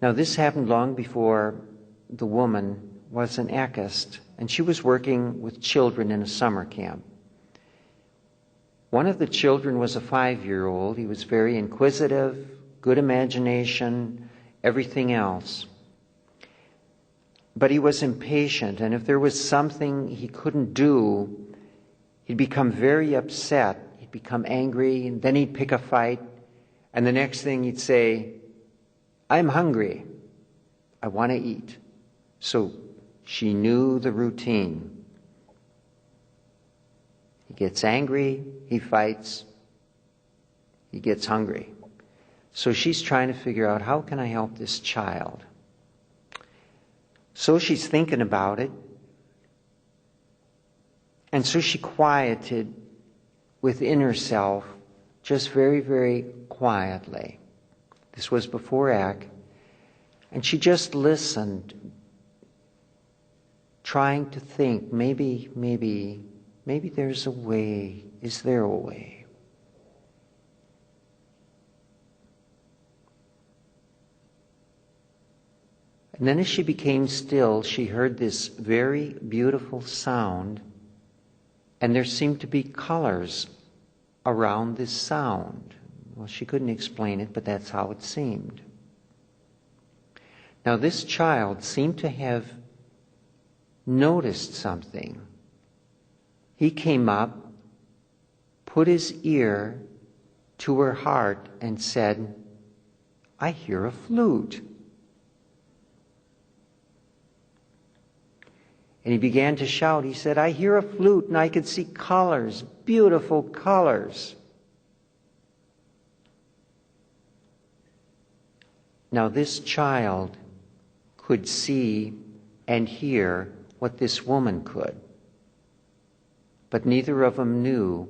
Now, this happened long before the woman was an Eckist, and she was working with children in a summer camp. One of the children was a 5-year-old. He was very inquisitive, good imagination, everything else. But he was impatient, and if there was something he couldn't do, he'd become very upset. He'd become angry, and then he'd pick a fight, and the next thing he'd say, "I'm hungry. I want to eat." So she knew the routine. He gets angry, he fights, he gets hungry. So she's trying to figure out, how can I help this child? So she's thinking about it. And so she quieted within herself, just very, very quietly. This was before Eck. And she just listened, trying to think, maybe there's a way. Is there a way? And then as she became still, she heard this very beautiful sound, and there seemed to be colors around this sound. Well, she couldn't explain it, but that's how it seemed. Now, this child seemed to have noticed something. He came up, put his ear to her heart, and said, "I hear a flute." And he began to shout. He said, "I hear a flute, and I could see colors, beautiful colors." Now, this child could see and hear what this woman could. But neither of them knew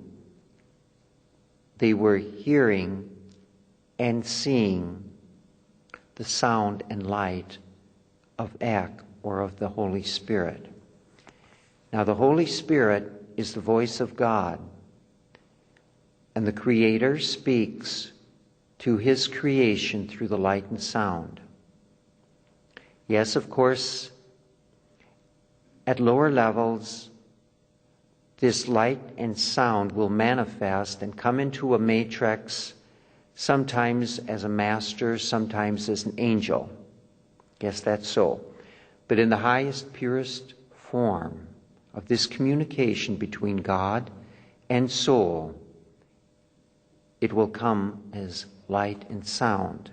they were hearing and seeing the sound and light of Eck, or of the Holy Spirit. Now, the Holy Spirit is the voice of God, and the Creator speaks to His creation through the light and sound. Yes, of course, at lower levels, this light and sound will manifest and come into a matrix, sometimes as a master, sometimes as an angel. Yes, that's so. But in the highest, purest form of this communication between God and soul, it will come as light and sound.